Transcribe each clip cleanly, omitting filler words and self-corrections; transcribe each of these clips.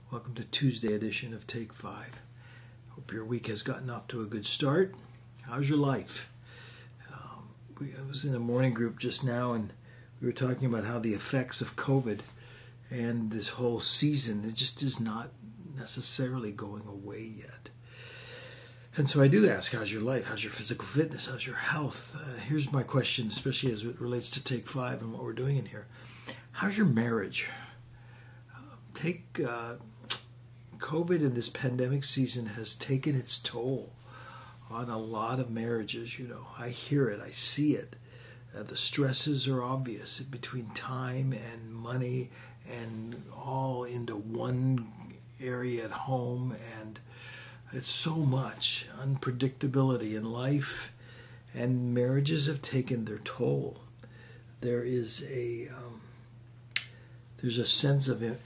Welcome to Tuesday edition of Take 5. Hope your week has gotten off to a good start. How's your life? I was in a morning group just now, and we were talking about how the effects of COVID and this whole season, it just is not necessarily going away yet. And so I do ask, how's your life? How's your physical fitness? How's your health? Here's my question, especially as it relates to Take 5 and what we're doing in here. How's your marriage? COVID and this pandemic season has taken its toll on a lot of marriages. I hear it, I see it. The stresses are obvious between time and money and all into one area at home, and it's so much unpredictability in life, and marriages have taken their toll. There's a sense of an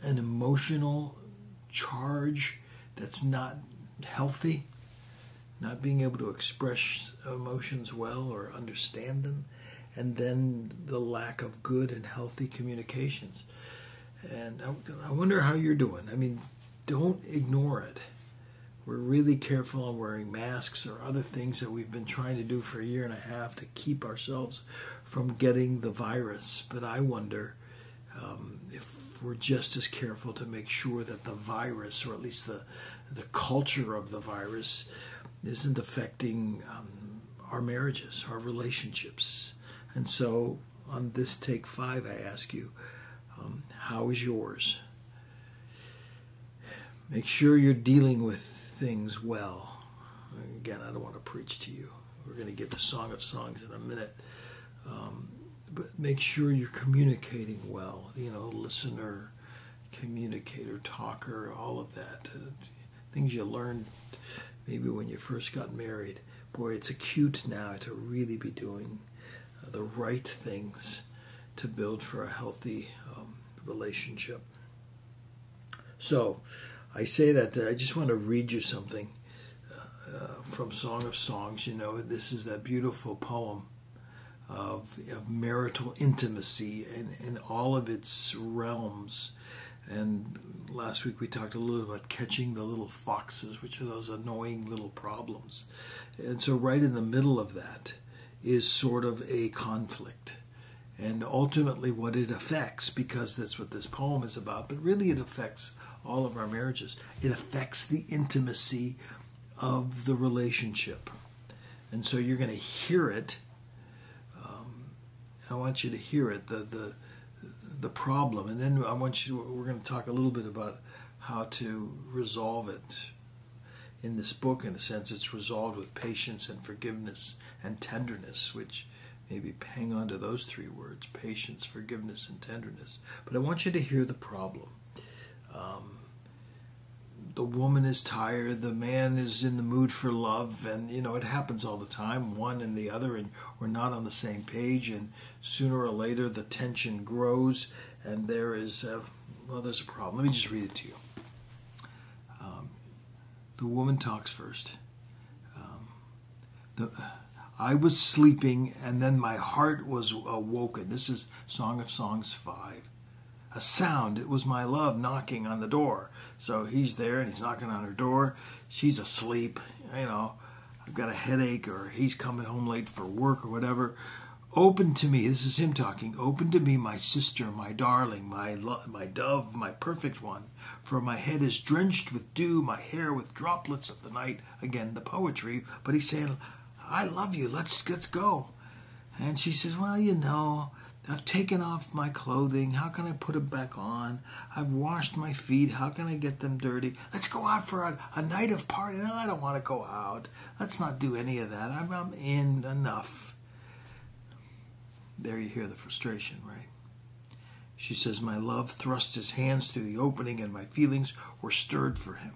emotional charge that's not healthy, not being able to express emotions well or understand them, and then the lack of good and healthy communications. And I wonder how you're doing. I mean, don't ignore it. We're really careful on wearing masks or other things that we've been trying to do for a year and a half to keep ourselves from getting the virus. But I wonder if we're just as careful to make sure that the virus, or at least the culture of the virus, isn't affecting our marriages, our relationships. And so on this Take 5, I ask you, how is yours? Make sure you're dealing with things well. Again, I don't want to preach to you. We're going to get to Song of Songs in a minute. But make sure you're communicating well. Listener, communicator, talker, all of that. Things you learned maybe when you first got married. Boy, it's acute now to really be doing the right things to build for a healthy relationship. So, I say that I just want to read you something from Song of Songs. This is that beautiful poem of marital intimacy in all of its realms. And last week we talked a little about catching the little foxes, which are those annoying little problems. And so right in the middle of that is sort of a conflict. And ultimately what it affects, because that's what this poem is about, but really it affects all of our marriages. It affects the intimacy of the relationship. And so you're going to hear it. I want you to hear it, the problem, and then we're going to talk a little bit about how to resolve it. In this book, in a sense, it's resolved with patience and forgiveness and tenderness, which maybe hang on to those three words: patience, forgiveness, and tenderness. But I want you to hear the problem. The woman is tired, the man is in the mood for love, and it happens all the time, one and the other, and we're not on the same page, and sooner or later the tension grows, and there's a problem. Let me just read it to you. The woman talks first. I was sleeping, and then my heart was awoken. This is Song of Songs 5. A sound, it was my love knocking on the door. So he's there and he's knocking on her door. She's asleep, I've got a headache, or he's coming home late for work or whatever. Open to me, this is him talking. Open to me, my sister, my darling, my dove, my perfect one. For my head is drenched with dew, my hair with droplets of the night. Again, the poetry, but he's saying, I love you, let's go. And she says, well, I've taken off my clothing. How can I put it back on? I've washed my feet. How can I get them dirty? Let's go out for a night of party. No, I don't want to go out. Let's not do any of that. I'm in enough. There you hear the frustration, right? She says, my love thrust his hands through the opening, and my feelings were stirred for him.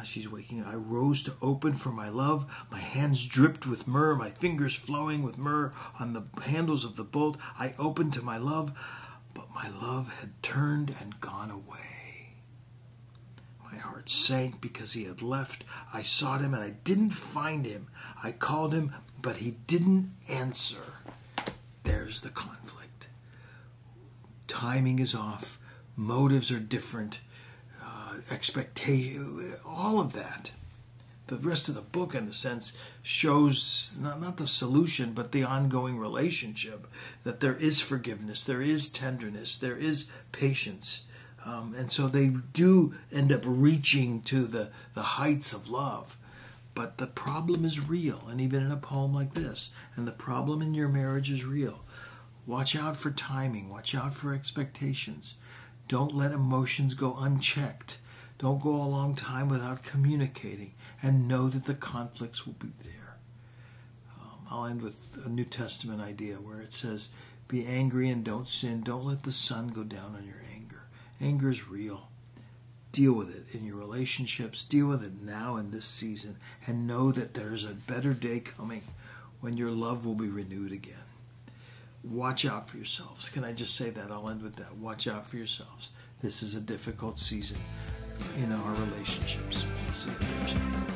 She's waking. I rose to open for my love. My hands dripped with myrrh, my fingers flowing with myrrh on the handles of the bolt. I opened to my love, but my love had turned and gone away. My heart sank because he had left. I sought him and I didn't find him. I called him, but he didn't answer. There's the conflict. Timing is off. motives are different, expectation, all of that. The rest of the book, in a sense, shows not the solution, but the ongoing relationship, that there is forgiveness, there is tenderness, there is patience. And so they do end up reaching to the heights of love. But the problem is real, and even in a poem like this. And the problem in your marriage is real. Watch out for timing. Watch out for expectations. Don't let emotions go unchecked. Don't go a long time without communicating, and know that the conflicts will be there. I'll end with a New Testament idea where it says, be angry and don't sin. Don't let the sun go down on your anger. Anger is real. Deal with it in your relationships. Deal with it now in this season, and know that there is a better day coming when your love will be renewed again. Watch out for yourselves. Can I just say that? I'll end with that. Watch out for yourselves. This is a difficult season in our relationships. I'll see you Thursday.